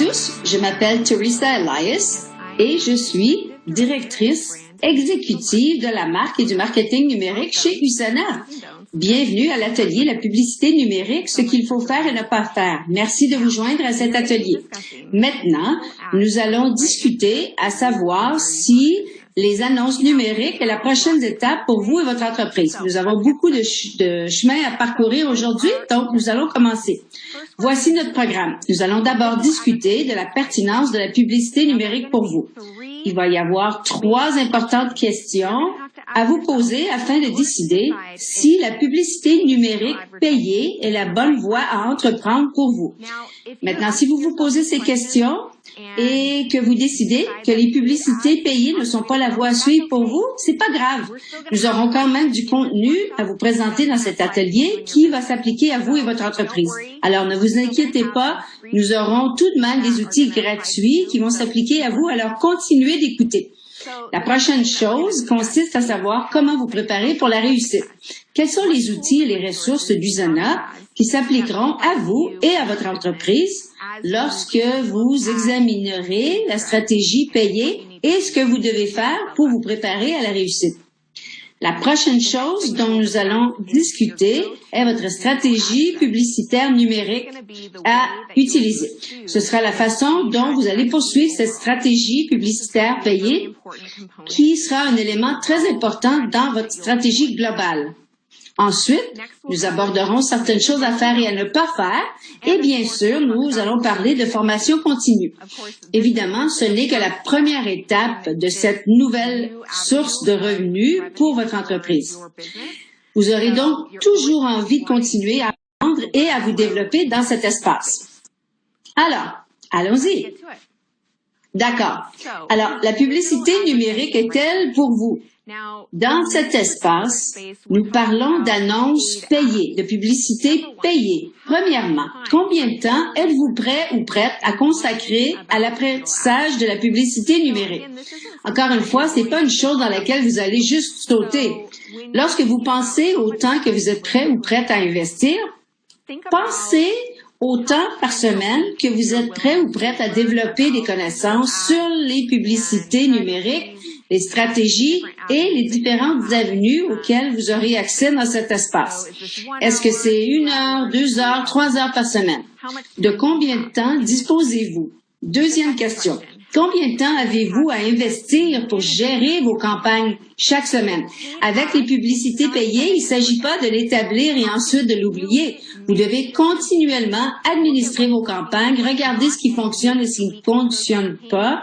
tous, je m'appelle Teresa Elias et je suis directrice exécutive de la marque et du marketing numérique chez USANA. Bienvenue à l'atelier La publicité numérique, ce qu'il faut faire et ne pas faire. Merci de vous joindre à cet atelier. Maintenant, nous allons discuter à savoir si les annonces numériques est la prochaine étape pour vous et votre entreprise. Nous avons beaucoup de chemin à parcourir aujourd'hui, donc nous allons commencer. Voici notre programme. Nous allons d'abord discuter de la pertinence de la publicité numérique pour vous. Il va y avoir 3 importantes questions à vous poser afin de décider si la publicité numérique payée est la bonne voie à entreprendre pour vous. Maintenant, si vous vous posez ces questions et que vous décidez que les publicités payées ne sont pas la voie à suivre pour vous, c'est pas grave. Nous aurons quand même du contenu à vous présenter dans cet atelier qui va s'appliquer à vous et votre entreprise. Alors, ne vous inquiétez pas, nous aurons tout de même des outils gratuits qui vont s'appliquer à vous, alors continuez d'écouter. La prochaine chose consiste à savoir comment vous préparer pour la réussite. Quels sont les outils et les ressources d'USANA qui s'appliqueront à vous et à votre entreprise lorsque vous examinerez la stratégie payée et ce que vous devez faire pour vous préparer à la réussite. La prochaine chose dont nous allons discuter est votre stratégie publicitaire numérique à utiliser. Ce sera la façon dont vous allez poursuivre cette stratégie publicitaire payée qui sera un élément très important dans votre stratégie globale. Ensuite, nous aborderons certaines choses à faire et à ne pas faire. Et bien sûr, nous allons parler de formation continue. Évidemment, ce n'est que la première étape de cette nouvelle source de revenus pour votre entreprise. Vous aurez donc toujours envie de continuer à apprendre et à vous développer dans cet espace. Alors, allons-y. D'accord. Alors, la publicité numérique est-elle pour vous? Dans cet espace, nous parlons d'annonces payées, de publicité payée. Premièrement, combien de temps êtes-vous prêt ou prête à consacrer à l'apprentissage de la publicité numérique? Encore une fois, c'est pas une chose dans laquelle vous allez juste sauter. Lorsque vous pensez au temps que vous êtes prêt ou prête à investir, pensez au temps par semaine que vous êtes prêt ou prête à développer des connaissances sur les publicités numériques, les stratégies et les différentes avenues auxquelles vous aurez accès dans cet espace. Est-ce que c'est 1 heure, 2 heures, 3 heures par semaine? De combien de temps disposez-vous? Deuxième question. Combien de temps avez-vous à investir pour gérer vos campagnes chaque semaine? Avec les publicités payées, il ne s'agit pas de l'établir et ensuite de l'oublier. Vous devez continuellement administrer vos campagnes, regarder ce qui fonctionne et ce qui ne fonctionne pas,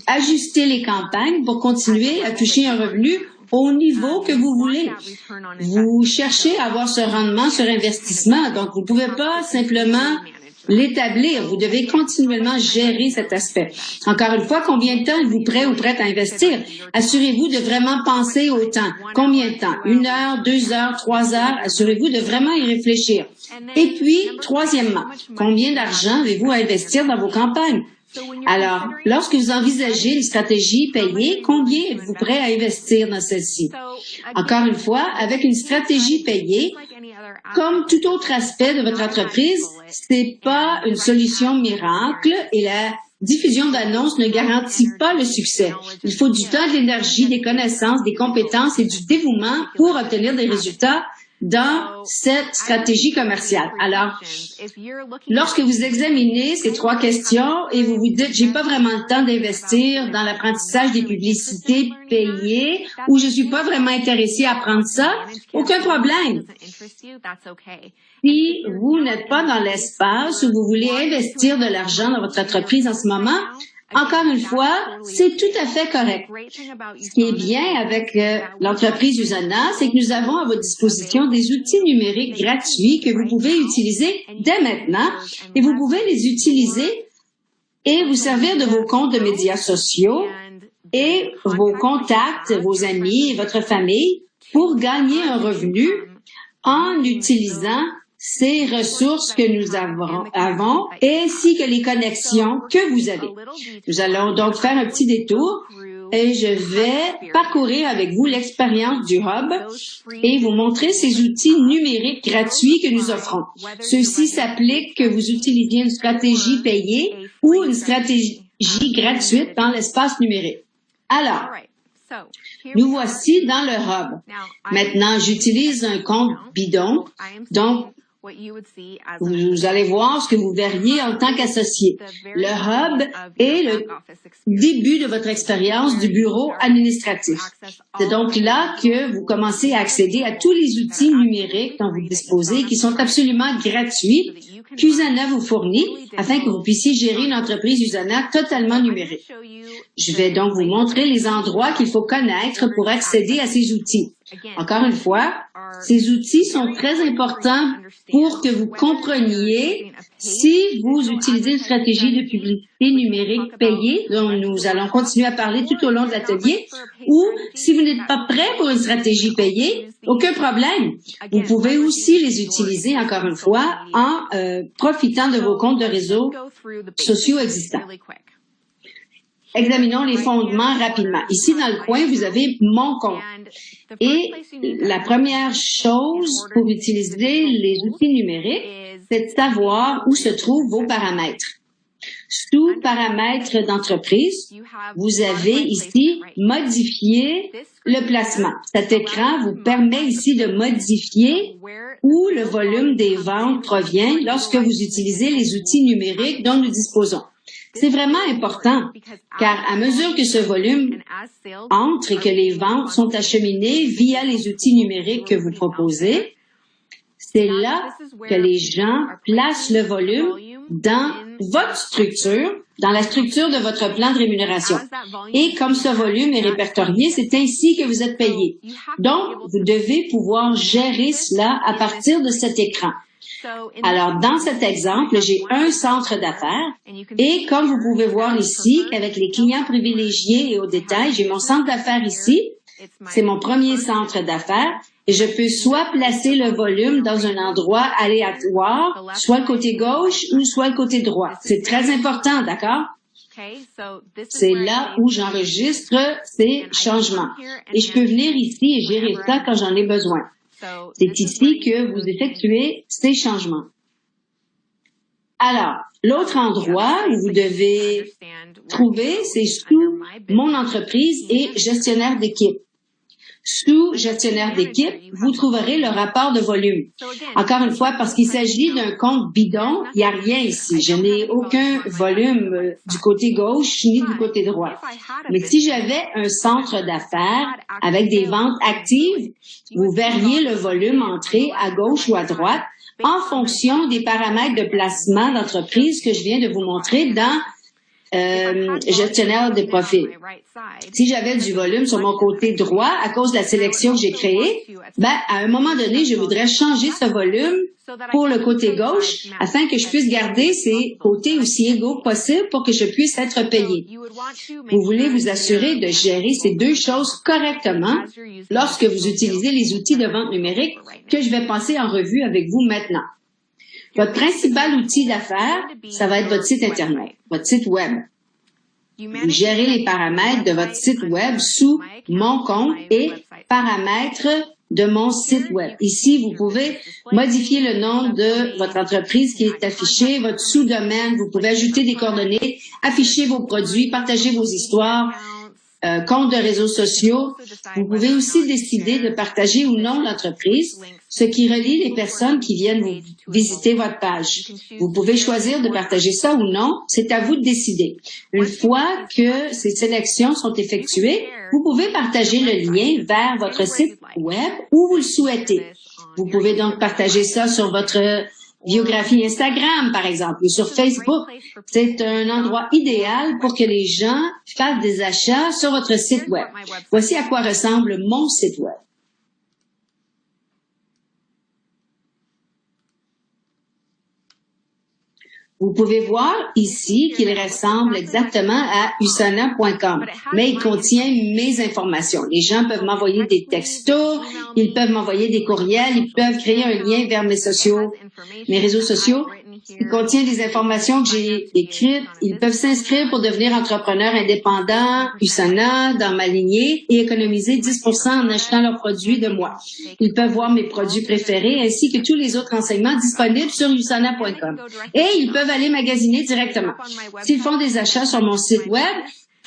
ajuster les campagnes pour continuer à toucher un revenu au niveau que vous voulez. Vous cherchez à avoir ce rendement sur investissement, donc vous ne pouvez pas simplement l'établir. Vous devez continuellement gérer cet aspect. Encore une fois, combien de temps êtes-vous prêt ou prête à investir? Assurez-vous de vraiment penser au temps. Combien de temps? 1 heure, 2 heures, 3 heures? Assurez-vous de vraiment y réfléchir. Et puis, troisièmement, combien d'argent avez-vous à investir dans vos campagnes? Alors, lorsque vous envisagez une stratégie payée, combien êtes-vous prêt à investir dans celle-ci? Encore une fois, avec une stratégie payée, comme tout autre aspect de votre entreprise, c'est pas une solution miracle et la diffusion d'annonces ne garantit pas le succès. Il faut du temps, de l'énergie, des connaissances, des compétences et du dévouement pour obtenir des résultats dans cette stratégie commerciale. Alors, lorsque vous examinez ces 3 questions et vous vous dites, j'ai pas vraiment le temps d'investir dans l'apprentissage des publicités payées ou je suis pas vraiment intéressé à apprendre ça, aucun problème. Si vous n'êtes pas dans l'espace où vous voulez investir de l'argent dans votre entreprise en ce moment, encore une fois, c'est tout à fait correct. Ce qui est bien avec l'entreprise USANA, c'est que nous avons à votre disposition des outils numériques gratuits que vous pouvez utiliser dès maintenant et vous pouvez les utiliser et vous servir de vos comptes de médias sociaux et vos contacts, vos amis et votre famille pour gagner un revenu en utilisant ces ressources que nous avons ainsi que les connexions que vous avez. Nous allons donc faire un petit détour et je vais parcourir avec vous l'expérience du Hub et vous montrer ces outils numériques gratuits que nous offrons. Ceux-ci s'appliquent que vous utilisiez une stratégie payée ou une stratégie gratuite dans l'espace numérique. Alors, nous voici dans le Hub. Maintenant, j'utilise un compte bidon, donc vous allez voir ce que vous verriez en tant qu'associé. Le Hub est le début de votre expérience du bureau administratif. C'est donc là que vous commencez à accéder à tous les outils numériques dont vous disposez qui sont absolument gratuits qu'Usana vous fournit afin que vous puissiez gérer une entreprise Usana totalement numérique. Je vais donc vous montrer les endroits qu'il faut connaître pour accéder à ces outils. Encore une fois, ces outils sont très importants pour que vous compreniez si vous utilisez une stratégie de publicité numérique payée, dont nous allons continuer à parler tout au long de l'atelier, ou si vous n'êtes pas prêt pour une stratégie payée, aucun problème. Vous pouvez aussi les utiliser, encore une fois, en profitant de vos comptes de réseaux sociaux existants. Examinons les fondements rapidement. Ici, dans le coin, vous avez mon compte. Et la première chose pour utiliser les outils numériques, c'est de savoir où se trouvent vos paramètres. Sous paramètres d'entreprise, vous avez ici modifier le placement. Cet écran vous permet ici de modifier où le volume des ventes provient lorsque vous utilisez les outils numériques dont nous disposons. C'est vraiment important, car à mesure que ce volume entre et que les ventes sont acheminées via les outils numériques que vous proposez, c'est là que les gens placent le volume dans votre structure, dans la structure de votre plan de rémunération. Et comme ce volume est répertorié, c'est ainsi que vous êtes payé. Donc, vous devez pouvoir gérer cela à partir de cet écran. Alors, dans cet exemple, j'ai un centre d'affaires et comme vous pouvez voir ici, qu'avec les clients privilégiés et au détail, j'ai mon centre d'affaires ici. C'est mon premier centre d'affaires et je peux soit placer le volume dans un endroit aléatoire, soit le côté gauche ou soit le côté droit. C'est très important, d'accord? C'est là où j'enregistre ces changements. Et je peux venir ici et gérer ça quand j'en ai besoin. C'est ici que vous effectuez ces changements. Alors, l'autre endroit où vous devez trouver, c'est sous mon entreprise et gestionnaire d'équipe. Sous gestionnaire d'équipe, vous trouverez le rapport de volume. Encore une fois, parce qu'il s'agit d'un compte bidon, il n'y a rien ici. Je n'ai aucun volume du côté gauche ni du côté droit. Mais si j'avais un centre d'affaires avec des ventes actives, vous verriez le volume entrer à gauche ou à droite en fonction des paramètres de placement d'entreprise que je viens de vous montrer dans gestionnaire de profil. Si j'avais du volume sur mon côté droit à cause de la sélection que j'ai créée, à un moment donné, je voudrais changer ce volume pour le côté gauche afin que je puisse garder ces côtés aussi égaux que possible pour que je puisse être payé. Vous voulez vous assurer de gérer ces deux choses correctement lorsque vous utilisez les outils de vente numérique que je vais passer en revue avec vous maintenant. Votre principal outil d'affaires, ça va être votre site Internet, votre site Web. Vous gérez les paramètres de votre site Web sous mon compte et paramètres de mon site Web. Ici, vous pouvez modifier le nom de votre entreprise qui est affiché, votre sous-domaine, vous pouvez ajouter des coordonnées, afficher vos produits, partager vos histoires, comptes de réseaux sociaux. Vous pouvez aussi décider de partager ou non l'entreprise, ce qui relie les personnes qui viennent vous visiter votre page. Vous pouvez choisir de partager ça ou non, c'est à vous de décider. Une fois que ces sélections sont effectuées, vous pouvez partager le lien vers votre site Web où vous le souhaitez. Vous pouvez donc partager ça sur votre biographie Instagram, par exemple, ou sur Facebook. C'est un endroit idéal pour que les gens fassent des achats sur votre site Web. Voici à quoi ressemble mon site Web. Vous pouvez voir ici qu'il ressemble exactement à usana.com, mais il contient mes informations. Les gens peuvent m'envoyer des textos, ils peuvent m'envoyer des courriels, ils peuvent créer un lien vers mes réseaux sociaux. Il contient des informations que j'ai écrites. Ils peuvent s'inscrire pour devenir entrepreneurs indépendants, USANA, dans ma lignée, et économiser 10% en achetant leurs produits de moi. Ils peuvent voir mes produits préférés ainsi que tous les autres renseignements disponibles sur usana.com. Et ils peuvent aller magasiner directement. S'ils font des achats sur mon site web,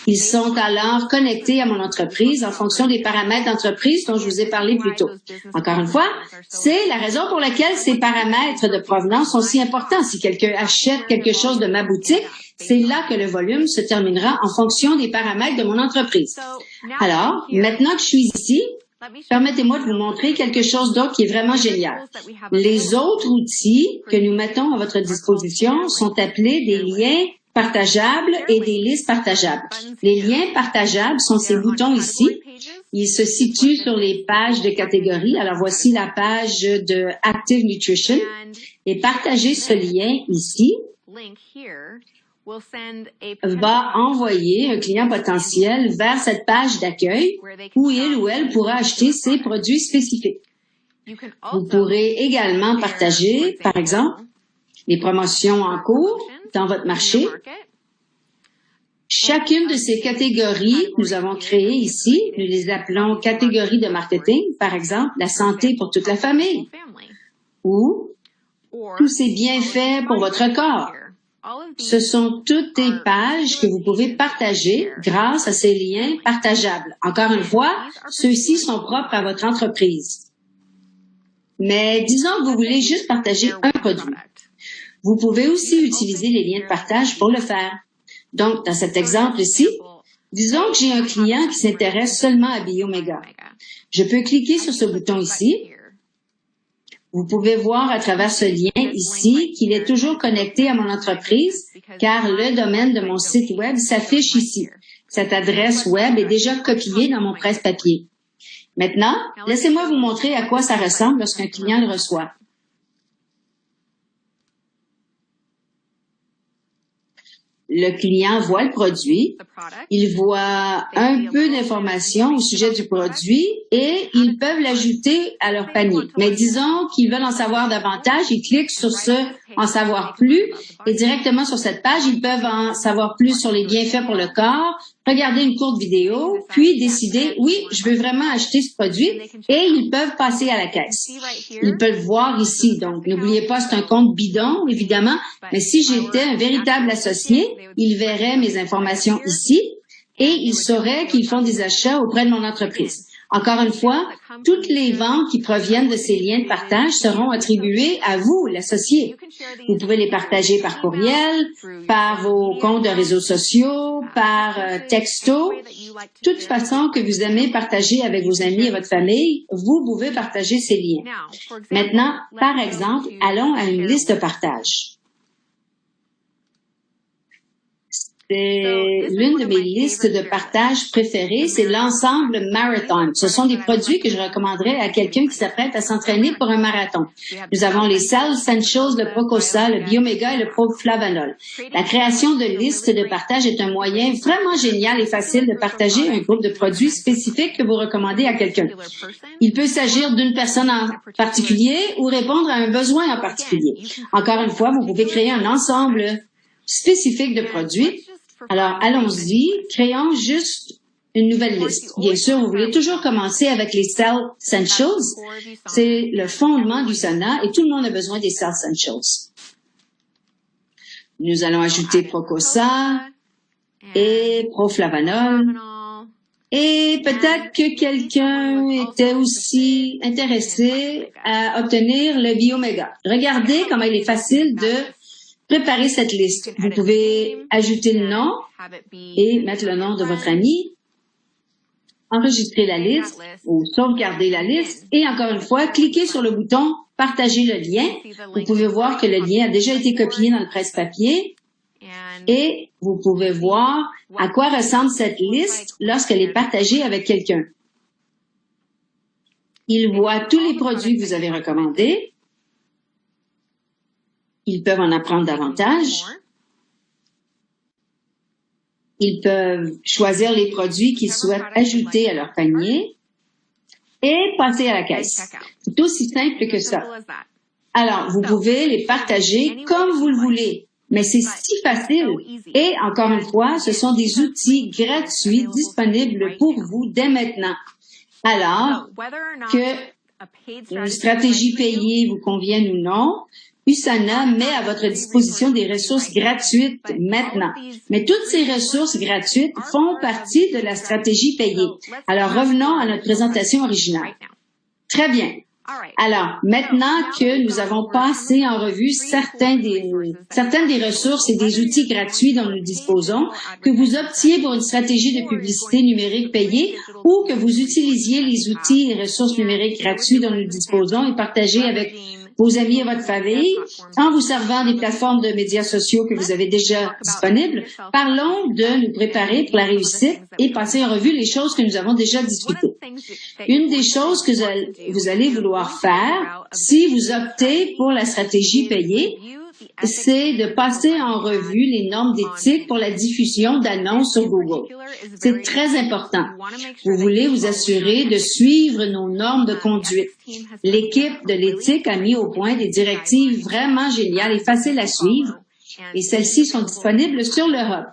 ils sont alors connectés à mon entreprise en fonction des paramètres d'entreprise dont je vous ai parlé plus tôt. Encore une fois, c'est la raison pour laquelle ces paramètres de provenance sont si importants. Si quelqu'un achète quelque chose de ma boutique, c'est là que le volume se terminera en fonction des paramètres de mon entreprise. Alors, maintenant que je suis ici, permettez-moi de vous montrer quelque chose d'autre qui est vraiment génial. Les autres outils que nous mettons à votre disposition sont appelés des liens partageables et des listes partageables. Les liens partageables sont ces boutons ici. Ils se situent sur les pages de catégories. Alors, voici la page de Active Nutrition. Et partager ce lien ici va envoyer un client potentiel vers cette page d'accueil où il ou elle pourra acheter ses produits spécifiques. Vous pourrez également partager, par exemple, les promotions en cours dans votre marché. Chacune de ces catégories que nous avons créées ici, nous les appelons catégories de marketing, par exemple, la santé pour toute la famille ou tous ces bienfaits pour votre corps. Ce sont toutes des pages que vous pouvez partager grâce à ces liens partageables. Encore une fois, ceux-ci sont propres à votre entreprise. Mais disons que vous voulez juste partager un produit. Vous pouvez aussi utiliser les liens de partage pour le faire. Donc, dans cet exemple ici, disons que j'ai un client qui s'intéresse seulement à Biomega. Je peux cliquer sur ce bouton ici. Vous pouvez voir à travers ce lien ici qu'il est toujours connecté à mon entreprise car le domaine de mon site web s'affiche ici. Cette adresse web est déjà copiée dans mon presse-papier. Maintenant, laissez-moi vous montrer à quoi ça ressemble lorsqu'un client le reçoit. Le client voit le produit, il voit un peu d'informations au sujet du produit et ils peuvent l'ajouter à leur panier. Mais disons qu'ils veulent en savoir davantage, ils cliquent sur ce « En savoir plus » et directement sur cette page, ils peuvent en savoir plus sur les bienfaits pour le corps, regarder une courte vidéo, puis décider « Oui, je veux vraiment acheter ce produit » et ils peuvent passer à la caisse. Ils peuvent voir ici. Donc, n'oubliez pas, c'est un compte bidon, évidemment, mais si j'étais un véritable associé, ils verraient mes informations ici et ils sauraient qu'ils font des achats auprès de mon entreprise. Encore une fois, toutes les ventes qui proviennent de ces liens de partage seront attribuées à vous, l'associé. Vous pouvez les partager par courriel, par vos comptes de réseaux sociaux, par texto. Toute façon que vous aimez partager avec vos amis et votre famille, vous pouvez partager ces liens. Maintenant, par exemple, allons à une liste de partage. C'est l'une de mes listes de partage préférées, c'est l'ensemble Marathon. Ce sont des produits que je recommanderais à quelqu'un qui s'apprête à s'entraîner pour un marathon. Nous avons les Cell Essentials, le Procosa, le Biomega et le Proflavanol. La création de listes de partage est un moyen vraiment génial et facile de partager un groupe de produits spécifiques que vous recommandez à quelqu'un. Il peut s'agir d'une personne en particulier ou répondre à un besoin en particulier. Encore une fois, vous pouvez créer un ensemble spécifique de produits. Alors, allons-y, créons juste une nouvelle liste. Bien sûr, vous voulez toujours commencer avec les Cell Essentials. C'est le fondement du USANA et tout le monde a besoin des Cell Essentials. Nous allons ajouter Procosa et Proflavanol. Et peut-être que quelqu'un était aussi intéressé à obtenir le Biomega. Regardez comment il est facile de préparez cette liste. Vous pouvez ajouter le nom et mettre le nom de votre ami, enregistrer la liste ou sauvegarder la liste et encore une fois, cliquez sur le bouton « Partager le lien ». Vous pouvez voir que le lien a déjà été copié dans le presse-papier et vous pouvez voir à quoi ressemble cette liste lorsqu'elle est partagée avec quelqu'un. Il voit tous les produits que vous avez recommandés. Ils peuvent en apprendre davantage. Ils peuvent choisir les produits qu'ils souhaitent ajouter à leur panier et passer à la caisse. C'est aussi simple que ça. Alors, vous pouvez les partager comme vous le voulez. Mais c'est si facile. Et encore une fois, ce sont des outils gratuits disponibles pour vous dès maintenant. Alors, que une stratégie payée vous convienne ou non, USANA met à votre disposition des ressources gratuites maintenant. Mais toutes ces ressources gratuites font partie de la stratégie payée. Alors, revenons à notre présentation originale. Très bien. Alors, maintenant que nous avons passé en revue certaines des ressources et des outils gratuits dont nous disposons, que vous optiez pour une stratégie de publicité numérique payée ou que vous utilisiez les outils et ressources numériques gratuits dont nous disposons et partagez avec vos amis et votre famille, en vous servant des plateformes de médias sociaux que vous avez déjà disponibles, parlons de nous préparer pour la réussite et passer en revue les choses que nous avons déjà discutées. Une des choses que vous allez vouloir faire, si vous optez pour la stratégie payée, c'est de passer en revue les normes d'éthique pour la diffusion d'annonces sur Google. C'est très important. Vous voulez vous assurer de suivre nos normes de conduite. L'équipe de l'éthique a mis au point des directives vraiment géniales et faciles à suivre, et celles-ci sont disponibles sur le Hub.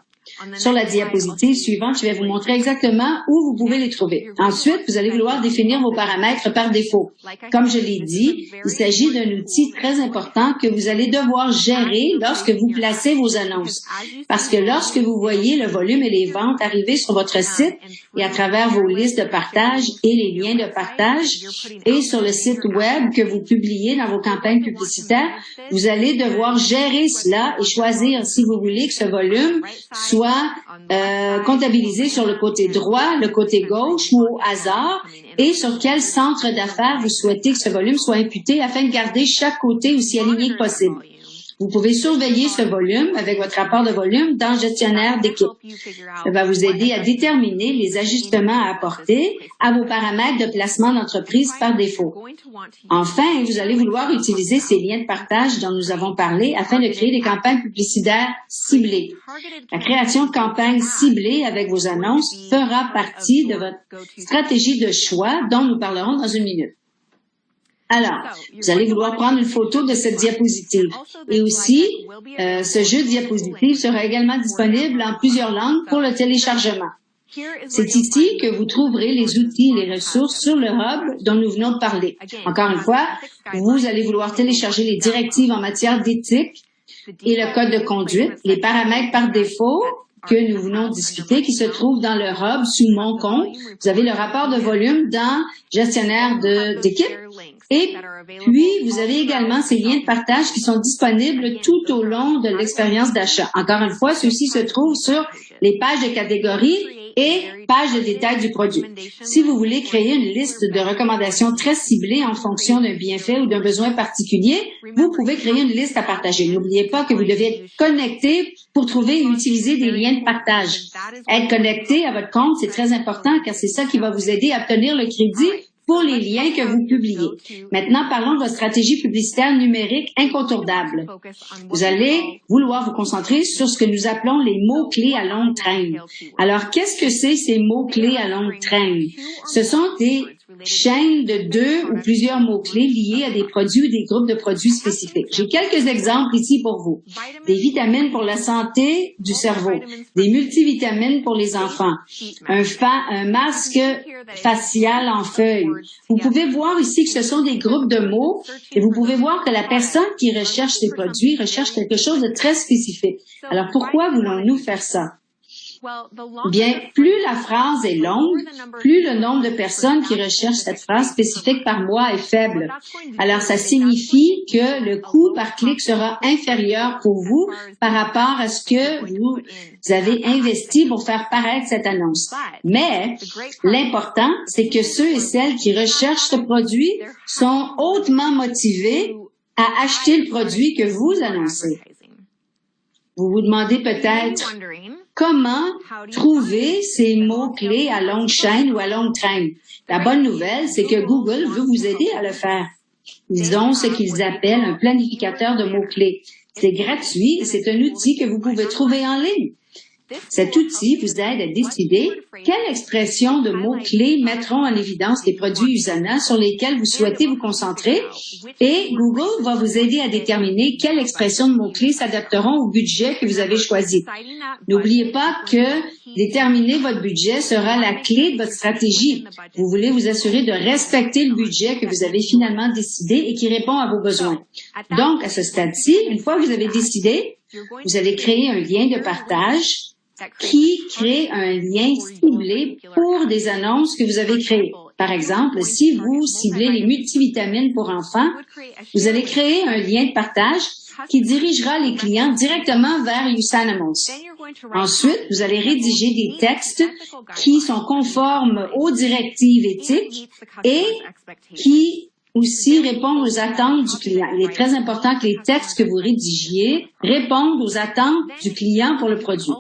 Sur la diapositive suivante, je vais vous montrer exactement où vous pouvez les trouver. Ensuite, vous allez vouloir définir vos paramètres par défaut. Comme je l'ai dit, il s'agit d'un outil très important que vous allez devoir gérer lorsque vous placez vos annonces. Parce que lorsque vous voyez le volume et les ventes arriver sur votre site et à travers vos listes de partage et les liens de partage et sur le site web que vous publiez dans vos campagnes publicitaires, vous allez devoir gérer cela et choisir si vous voulez que ce volume soit comptabilisé sur le côté droit, le côté gauche ou au hasard et sur quel centre d'affaires vous souhaitez que ce volume soit imputé afin de garder chaque côté aussi aligné que possible. Vous pouvez surveiller ce volume avec votre rapport de volume dans Gestionnaire d'équipe. Ça va vous aider à déterminer les ajustements à apporter à vos paramètres de placement d'entreprise par défaut. Enfin, vous allez vouloir utiliser ces liens de partage dont nous avons parlé afin de créer des campagnes publicitaires ciblées. La création de campagnes ciblées avec vos annonces fera partie de votre stratégie de choix dont nous parlerons dans une minute. Alors, vous allez vouloir prendre une photo de cette diapositive. Et aussi, ce jeu de diapositive sera également disponible en plusieurs langues pour le téléchargement. C'est ici que vous trouverez les outils et les ressources sur le Hub dont nous venons de parler. Encore une fois, vous allez vouloir télécharger les directives en matière d'éthique et le code de conduite, les paramètres par défaut que nous venons de discuter, qui se trouvent dans le Hub sous Mon compte. Vous avez le rapport de volume dans Gestionnaire d'équipe. Et puis, vous avez également ces liens de partage qui sont disponibles tout au long de l'expérience d'achat. Encore une fois, ceux-ci se trouvent sur les pages de catégorie et pages de détail du produit. Si vous voulez créer une liste de recommandations très ciblées en fonction d'un bienfait ou d'un besoin particulier, vous pouvez créer une liste à partager. N'oubliez pas que vous devez être connecté pour trouver et utiliser des liens de partage. Être connecté à votre compte, c'est très important car c'est ça qui va vous aider à obtenir le crédit pour les liens que vous publiez. Maintenant, parlons de votre stratégie publicitaire numérique incontournable. Vous allez vouloir vous concentrer sur ce que nous appelons les mots-clés à longue traîne. Alors, qu'est-ce que c'est ces mots-clés à longue traîne? Ce sont des chaînes de 2 ou plusieurs mots-clés liés à des produits ou des groupes de produits spécifiques. J'ai quelques exemples ici pour vous. Des vitamines pour la santé du cerveau, des multivitamines pour les enfants, un masque facial en feuilles. Vous pouvez voir ici que ce sont des groupes de mots et vous pouvez voir que la personne qui recherche ces produits recherche quelque chose de très spécifique. Alors, pourquoi voulons-nous faire ça? Bien, plus la phrase est longue, plus le nombre de personnes qui recherchent cette phrase spécifique par mois est faible. Alors, ça signifie que le coût par clic sera inférieur pour vous par rapport à ce que vous avez investi pour faire paraître cette annonce. Mais l'important, c'est que ceux et celles qui recherchent ce produit sont hautement motivés à acheter le produit que vous annoncez. Vous vous demandez peut-être comment trouver ces mots-clés à longue chaîne ou à longue traîne. La bonne nouvelle, c'est que Google veut vous aider à le faire. Ils ont ce qu'ils appellent un planificateur de mots-clés. C'est gratuit et c'est un outil que vous pouvez trouver en ligne. Cet outil vous aide à décider quelle expression de mots-clés mettront en évidence les produits USANA sur lesquels vous souhaitez vous concentrer et Google va vous aider à déterminer quelles expressions de mots-clés s'adapteront au budget que vous avez choisi. N'oubliez pas que déterminer votre budget sera la clé de votre stratégie. Vous voulez vous assurer de respecter le budget que vous avez finalement décidé et qui répond à vos besoins. Donc, à ce stade-ci, une fois que vous avez décidé, vous allez créer un lien de partage qui crée un lien ciblé pour des annonces que vous avez créées. Par exemple, si vous ciblez les multivitamines pour enfants, vous allez créer un lien de partage qui dirigera les clients directement vers USANimals. Ensuite, vous allez rédiger des textes qui sont conformes aux directives éthiques et qui aussi répondent aux attentes du client. Il est très important que les textes que vous rédigiez répondent aux attentes du client pour le produit.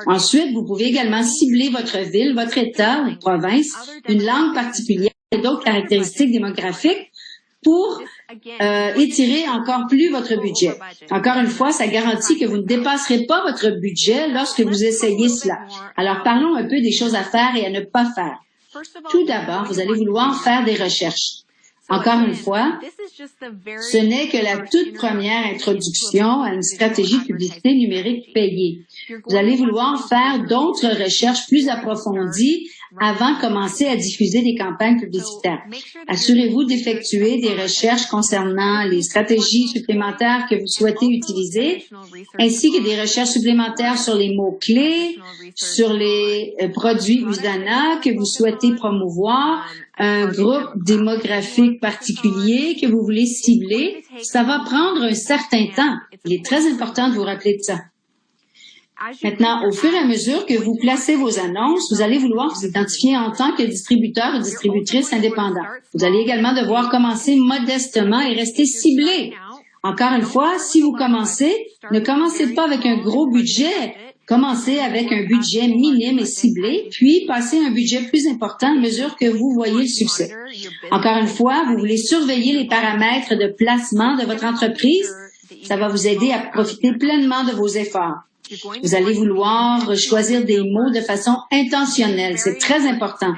Ensuite, vous pouvez également cibler votre ville, votre État ou province, une langue particulière et d'autres caractéristiques démographiques pour étirer encore plus votre budget. Encore une fois, ça garantit que vous ne dépasserez pas votre budget lorsque vous essayez cela. Alors, parlons un peu des choses à faire et à ne pas faire. Tout d'abord, vous allez vouloir faire des recherches. Encore une fois, ce n'est que la toute première introduction à une stratégie de publicité numérique payée. Vous allez vouloir faire d'autres recherches plus approfondies avant de commencer à diffuser des campagnes publicitaires. Assurez-vous d'effectuer des recherches concernant les stratégies supplémentaires que vous souhaitez utiliser, ainsi que des recherches supplémentaires sur les mots-clés, sur les produits USANA que vous souhaitez promouvoir, un groupe démographique particulier que vous voulez cibler. Ça va prendre un certain temps. Il est très important de vous rappeler de ça. Maintenant, au fur et à mesure que vous placez vos annonces, vous allez vouloir vous identifier en tant que distributeur ou distributrice indépendant. Vous allez également devoir commencer modestement et rester ciblé. Encore une fois, si vous commencez, ne commencez pas avec un gros budget. Commencez avec un budget minime et ciblé, puis passez à un budget plus important à mesure que vous voyez le succès. Encore une fois, vous voulez surveiller les paramètres de placement de votre entreprise. Ça va vous aider à profiter pleinement de vos efforts. Vous allez vouloir choisir des mots de façon intentionnelle. C'est très important.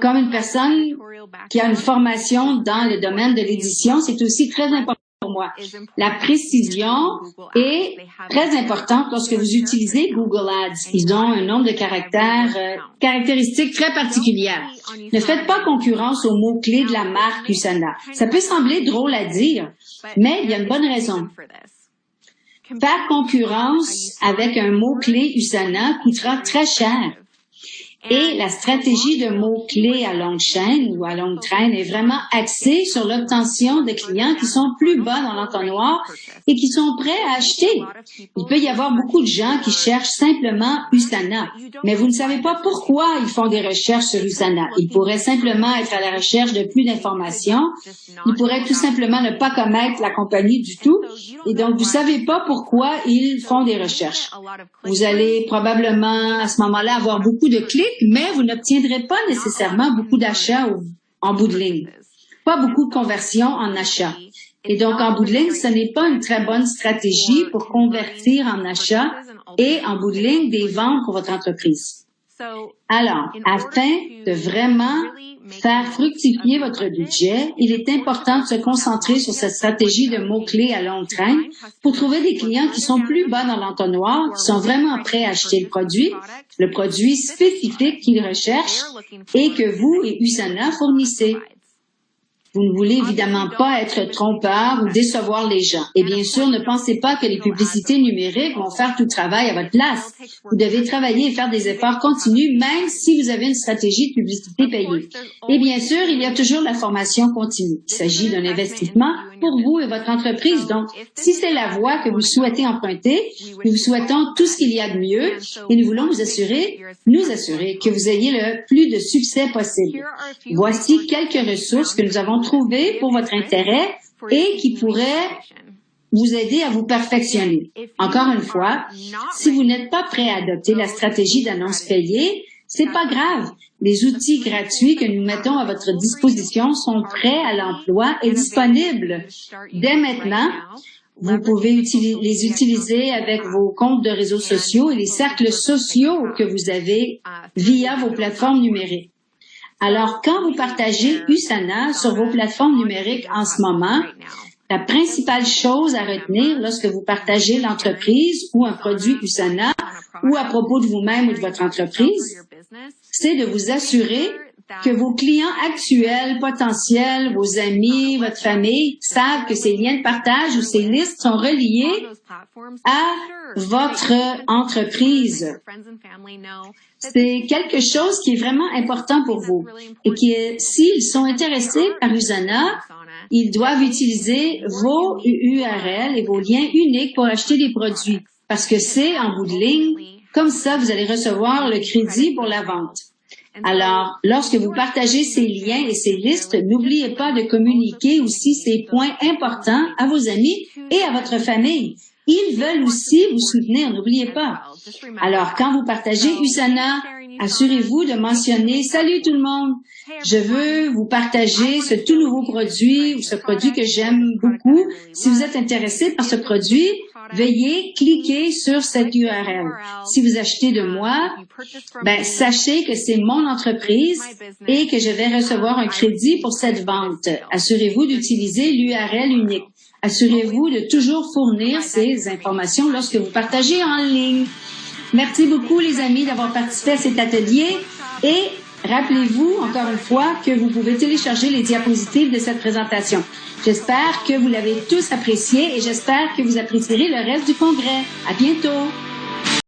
Comme une personne qui a une formation dans le domaine de l'édition, c'est aussi très important pour moi. La précision est très importante lorsque vous utilisez Google Ads. Ils ont un nombre de caractéristiques très particulières. Ne faites pas concurrence aux mots-clés de la marque USANA. Ça peut sembler drôle à dire, mais il y a une bonne raison. Faire concurrence avec un mot-clé USANA coûtera très cher. Et la stratégie de mots-clés à longue chaîne ou à longue traîne est vraiment axée sur l'obtention de clients qui sont plus bas dans l'entonnoir et qui sont prêts à acheter. Il peut y avoir beaucoup de gens qui cherchent simplement USANA, mais vous ne savez pas pourquoi ils font des recherches sur USANA. Ils pourraient simplement être à la recherche de plus d'informations. Ils pourraient tout simplement ne pas connaître la compagnie du tout. Et donc, vous ne savez pas pourquoi ils font des recherches. Vous allez probablement à ce moment-là avoir beaucoup de clics, mais vous n'obtiendrez pas nécessairement beaucoup d'achats en bout de ligne. Pas beaucoup de conversions en achats. Et donc, en bout de ligne, ce n'est pas une très bonne stratégie pour convertir en achats et en bout de ligne des ventes pour votre entreprise. Alors, afin de vraiment faire fructifier votre budget, il est important de se concentrer sur cette stratégie de mots-clés à longue traîne pour trouver des clients qui sont plus bas dans l'entonnoir, qui sont vraiment prêts à acheter le produit spécifique qu'ils recherchent et que vous et USANA fournissez. Vous ne voulez évidemment pas être trompeur ou décevoir les gens. Et bien sûr, ne pensez pas que les publicités numériques vont faire tout le travail à votre place. Vous devez travailler et faire des efforts continus, même si vous avez une stratégie de publicité payée. Et bien sûr, il y a toujours la formation continue. Il s'agit d'un investissement pour vous et votre entreprise. Donc, si c'est la voie que vous souhaitez emprunter, nous vous souhaitons tout ce qu'il y a de mieux et nous voulons nous assurer que vous ayez le plus de succès possible. Voici quelques ressources que nous avons trouvées pour votre intérêt et qui pourraient vous aider à vous perfectionner. Encore une fois, si vous n'êtes pas prêt à adopter la stratégie d'annonce payée, c'est pas grave. Les outils gratuits que nous mettons à votre disposition sont prêts à l'emploi et disponibles dès maintenant. Vous pouvez les utiliser avec vos comptes de réseaux sociaux et les cercles sociaux que vous avez via vos plateformes numériques. Alors, quand vous partagez USANA sur vos plateformes numériques en ce moment, la principale chose à retenir lorsque vous partagez l'entreprise ou un produit USANA ou à propos de vous-même ou de votre entreprise, c'est de vous assurer que vos clients actuels, potentiels, vos amis, votre famille savent que ces liens de partage ou ces listes sont reliés à votre entreprise. C'est quelque chose qui est vraiment important pour vous et qui est, s'ils sont intéressés par USANA, ils doivent utiliser vos URL et vos liens uniques pour acheter des produits parce que c'est en bout de ligne, comme ça vous allez recevoir le crédit pour la vente. Alors, lorsque vous partagez ces liens et ces listes, n'oubliez pas de communiquer aussi ces points importants à vos amis et à votre famille. Ils veulent aussi vous soutenir, n'oubliez pas. Alors, quand vous partagez USANA, assurez-vous de mentionner « Salut tout le monde, je veux vous partager ce tout nouveau produit ou ce produit que j'aime beaucoup. Si vous êtes intéressé par ce produit, veuillez cliquer sur cette URL. Si vous achetez de moi, sachez que c'est mon entreprise et que je vais recevoir un crédit pour cette vente. Assurez-vous d'utiliser l'URL unique. Assurez-vous de toujours fournir ces informations lorsque vous partagez en ligne. Merci beaucoup, les amis, d'avoir participé à cet atelier et rappelez-vous, encore une fois, que vous pouvez télécharger les diapositives de cette présentation. J'espère que vous l'avez tous apprécié et j'espère que vous apprécierez le reste du congrès. À bientôt!